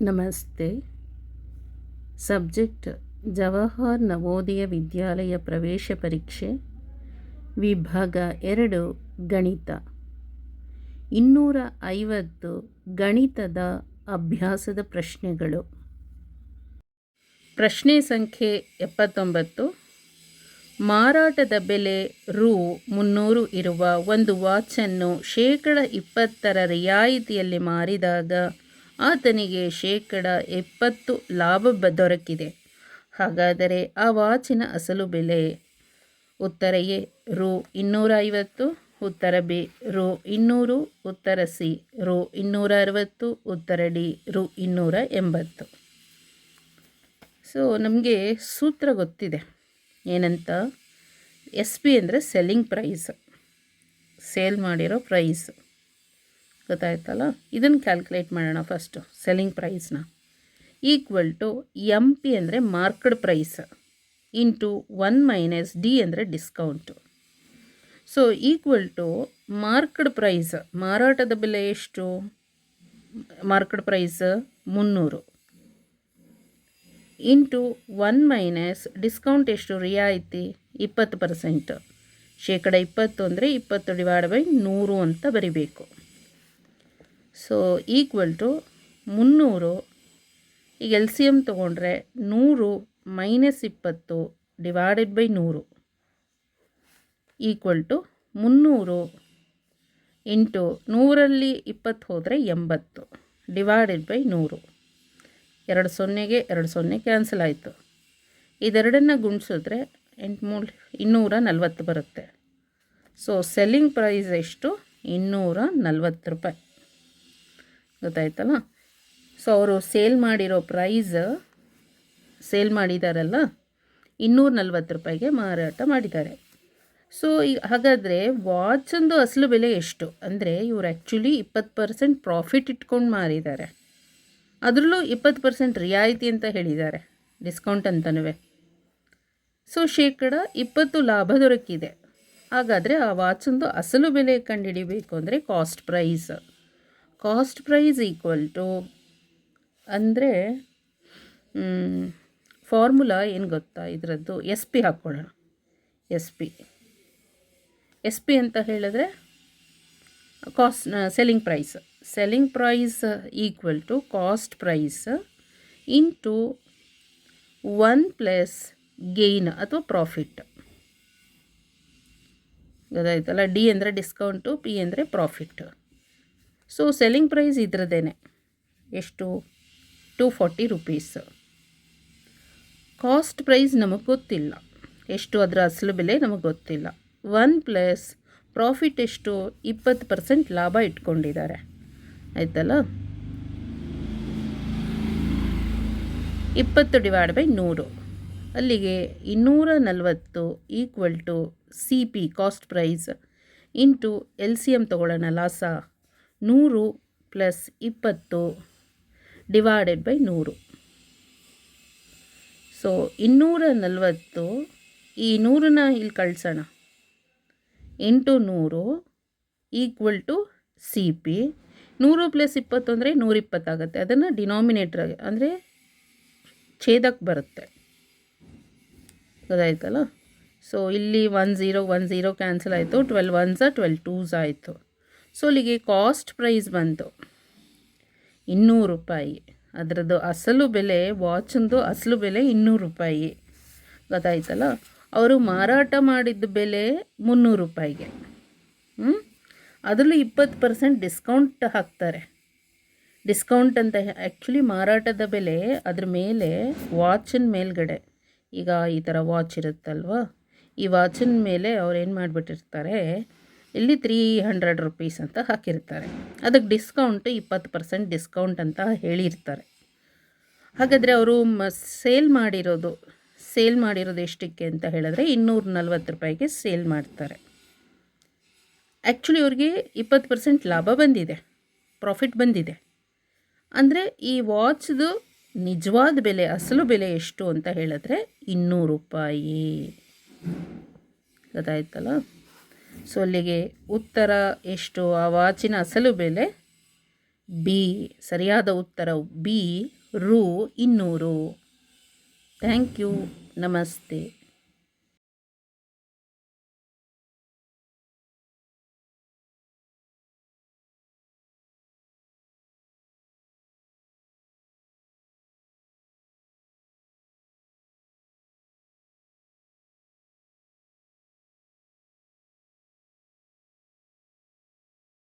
ನಮಸ್ತೆ. ಸಬ್ಜೆಕ್ಟ್ ಜವಾಹರ್ ನವೋದಯ ವಿದ್ಯಾಲಯ ಪ್ರವೇಶ ಪರೀಕ್ಷೆ ವಿಭಾಗ 2 ಗಣಿತ 250 ಗಣಿತದ ಅಭ್ಯಾಸದ ಪ್ರಶ್ನೆಗಳು. ಪ್ರಶ್ನೆ ಸಂಖ್ಯೆ 79. ಮಾರಾಟದ ಬೆಲೆ ರೂ. 300 ಇರುವ ಒಂದು ವಾಚನ್ನು ಶೇಕಡ 20 ರಿಯಾಯಿತಿಯಲ್ಲಿ ಮಾರಿದಾಗ ಆತನಿಗೆ ಶೇಕಡ 70 ಲಾಭ ದೊರಕಿದೆ. ಹಾಗಾದರೆ ಆ ವಾಚಿನ ಅಸಲು ಬೆಲೆ? ಉತ್ತರ ಎ ರೂ. 250, ಉತ್ತರ ಬಿ ರೂ. 200, ಉತ್ತರ ಸಿ ರೂ. 260, ಉತ್ತರ ಡಿ ರೂ. 280. ಸೊ ನಮಗೆ ಸೂತ್ರ ಗೊತ್ತಿದೆ. ಏನಂತ? SP ಅಂದರೆ ಸೆಲ್ಲಿಂಗ್ ಪ್ರೈಸ್, ಸೇಲ್ ಮಾಡಿರೋ ಪ್ರೈಸ್. ಗೊತ್ತಾಯ್ತಲ್ಲ? ಇದನ್ನು ಕ್ಯಾಲ್ಕುಲೇಟ್ ಮಾಡೋಣ. ಫಸ್ಟು ಸೆಲ್ಲಿಂಗ್ ಪ್ರೈಸ್ನ ಈಕ್ವಲ್ ಟು MP ಅಂದರೆ ಮಾರ್ಕ್ಡ್ ಪ್ರೈಸ್ ಇಂಟು 1 - D ಅಂದರೆ discount. So equal to marked price, ಮಾರಾಟದ ಬೆಲೆ ಎಷ್ಟು? ಮಾರ್ಕ್ಡ್ ಪ್ರೈಸ್ 300 ಇಂಟು 1 - ಡಿಸ್ಕೌಂಟ್ ಎಷ್ಟು? ರಿಯಾಯಿತಿ 20%. ಶೇಕಡ 20 ಅಂದರೆ 20/100 ಅಂತ ಬರಿಬೇಕು. So equal to 300. ಈಗ LCM ತೊಗೊಂಡ್ರೆ 100 - 20 / 100 ಈಕ್ವಲ್ ಟು 300 ಇಂಟು 100ರಲ್ಲಿ 20 ಹೋದರೆ 80 / 100. 2 0ಗೆ 2 0 ಕ್ಯಾನ್ಸಲ್ ಆಯಿತು. ಇದೆರಡನ್ನು ಗುಣಿಸಿದ್ರೆ 8 3 240 ಬರುತ್ತೆ. ಸೊ ಸೆಲ್ಲಿಂಗ್ ಪ್ರೈಸ್ ಎಷ್ಟು? 240 ರೂಪಾಯಿ. ಗೊತ್ತಾಯ್ತಲ್ಲ? ಸೊ ಅವರು ಸೇಲ್ ಮಾಡಿರೋ ಪ್ರೈಸ್, ಸೇಲ್ ಮಾಡಿದಾರಲ್ಲ 240 ರೂಪಾಯಿಗೆ ಮಾರಾಟ ಮಾಡಿದ್ದಾರೆ. ಸೊ ಹಾಗಾದರೆ ವಾಚಂದು ಅಸಲು ಬೆಲೆ ಎಷ್ಟು ಅಂದರೆ ಇವರು ಆ್ಯಕ್ಚುಲಿ 20% ಪ್ರಾಫಿಟ್ ಇಟ್ಕೊಂಡು ಮಾರಿದ್ದಾರೆ. ಅದರಲ್ಲೂ 20% ರಿಯಾಯಿತಿ ಅಂತ ಹೇಳಿದ್ದಾರೆ, ಡಿಸ್ಕೌಂಟ್ ಅಂತನೂ. ಸೊ ಶೇಕಡ 20 ಲಾಭ ದೊರಕಿದೆ. ಹಾಗಾದರೆ ಆ ವಾಚಂದು ಅಸಲು ಬೆಲೆ ಕಂಡುಹಿಡಿಬೇಕು ಅಂದರೆ ಕಾಸ್ಟ್ ಪ್ರೈಸ್ ಈಕ್ವಲ್ ಟು ಅಂದರೆ ಫಾರ್ಮುಲಾ ಏನು ಗೊತ್ತಾ ಇದರದ್ದು? SP ಹಾಕ್ಕೊಳ್ಳೋಣ. SP ಅಂತ ಹೇಳಿದ್ರೆ selling price equal to cost price into 1 plus gain ಅಥವಾ ಪ್ರಾಫಿಟ್. ಗೊತ್ತಾಯ್ತಲ್ಲ? D ಅಂದರೆ ಡಿಸ್ಕೌಂಟು, P ಅಂದರೆ ಪ್ರಾಫಿಟ್. ಸೊ ಸೆಲ್ಲಿಂಗ್ ಪ್ರೈಸ್ ಇದ್ರದ್ದೇನೆ ಎಷ್ಟು? 240 ರೂಪೀಸ್. ಕಾಸ್ಟ್ ಪ್ರೈಸ್ ನಮಗೆ ಗೊತ್ತಿಲ್ಲ ಎಷ್ಟು, ಅದರ ಅಸಲು ಬೆಲೆ ನಮಗೆ ಗೊತ್ತಿಲ್ಲ. 1 ಪ್ಲಸ್ ಪ್ರಾಫಿಟ್ ಎಷ್ಟು? 20% ಲಾಭ ಇಟ್ಕೊಂಡಿದ್ದಾರೆ. ಆಯ್ತಲ್ಲ? 20 / 100 ಅಲ್ಲಿಗೆ 240 equal to CP cost price into LCM ತೊಗೊಳ್ಳೋಣ. ಲಾಸ 100 ಪ್ಲಸ್ 20 / 100. ಸೊ 240, ಈ 100ನ ಇಲ್ಲಿ ಕಳಿಸೋಣ. 8 100 ಈಕ್ವಲ್ ಟು CP. 100 ಪ್ಲಸ್ 20 ಅಂದರೆ 120 ಆಗುತ್ತೆ. ಅದನ್ನು ಡಿನಾಮಿನೇಟ್ರಾಗಿ ಅಂದರೆ ಛೇದಕ್ಕೆ ಬರುತ್ತೆ. ಗೊತ್ತಾಯ್ತಲ್ಲ? ಸೊ ಇಲ್ಲಿ 1 0 ಕ್ಯಾನ್ಸಲ್ ಆಯಿತು. 12 1s 12 2s ಆಯಿತು. ಸೊ ಅಲ್ಲಿಗೆ ಕಾಸ್ಟ್ ಪ್ರೈಸ್ ಬಂತು 200 ರೂಪಾಯಿ. ಅದರದ್ದು ಅಸಲು ಬೆಲೆ, ವಾಚಂದು ಅಸಲು ಬೆಲೆ 200 ರೂಪಾಯಿ. ಗೊತ್ತಾಯ್ತಲ್ಲ? ಅವರು ಮಾರಾಟ ಮಾಡಿದ್ದ ಬೆಲೆ 300 ರೂಪಾಯಿಗೆ. ಅದರಲ್ಲೂ 20% ಡಿಸ್ಕೌಂಟ್ ಹಾಕ್ತಾರೆ. ಡಿಸ್ಕೌಂಟ್ ಅಂತ ಆ್ಯಕ್ಚುಲಿ ಮಾರಾಟದ ಬೆಲೆ ಅದ್ರ ಮೇಲೆ, ವಾಚಿನ ಮೇಲ್ಗಡೆ, ಈಗ ಈ ಥರ ವಾಚ್ ಇರುತ್ತಲ್ವ, ಈ ವಾಚಿನ ಮೇಲೆ ಅವ್ರು ಏನು ಮಾಡಿಬಿಟ್ಟಿರ್ತಾರೆ, ಇಲ್ಲಿ 300 ರೂಪೀಸ್ ಅಂತ ಹಾಕಿರ್ತಾರೆ. ಅದಕ್ಕೆ ಡಿಸ್ಕೌಂಟು 20% ಡಿಸ್ಕೌಂಟ್ ಅಂತ ಹೇಳಿರ್ತಾರೆ. ಹಾಗಾದರೆ ಅವರು ಸೇಲ್ ಮಾಡಿರೋದು ಎಷ್ಟಕ್ಕೆ ಅಂತ ಹೇಳಿದ್ರೆ 240 ರೂಪಾಯಿಗೆ ಸೇಲ್ ಮಾಡ್ತಾರೆ. ಆ್ಯಕ್ಚುಲಿ ಅವ್ರಿಗೆ 20% ಲಾಭ ಬಂದಿದೆ, ಪ್ರಾಫಿಟ್ ಬಂದಿದೆ. ಅಂದರೆ ಈ ವಾಚ್ದು ನಿಜವಾದ ಬೆಲೆ, ಅಸಲು ಬೆಲೆ ಎಷ್ಟು ಅಂತ ಹೇಳಿದ್ರೆ 200 ರೂಪಾಯಿ. ಗೊತ್ತಾಯ್ತಲ್ಲ? ಸೊ ಅಲ್ಲಿಗೆ ಉತ್ತರ ಎಷ್ಟು? ಆ ವಾಚಿನ ಅಸಲು ಬೆಲೆ ಬಿ. ಸರಿಯಾದ ಉತ್ತರವು ಬಿ. ರು. 200. Thank you. ನಮಸ್ತೆ.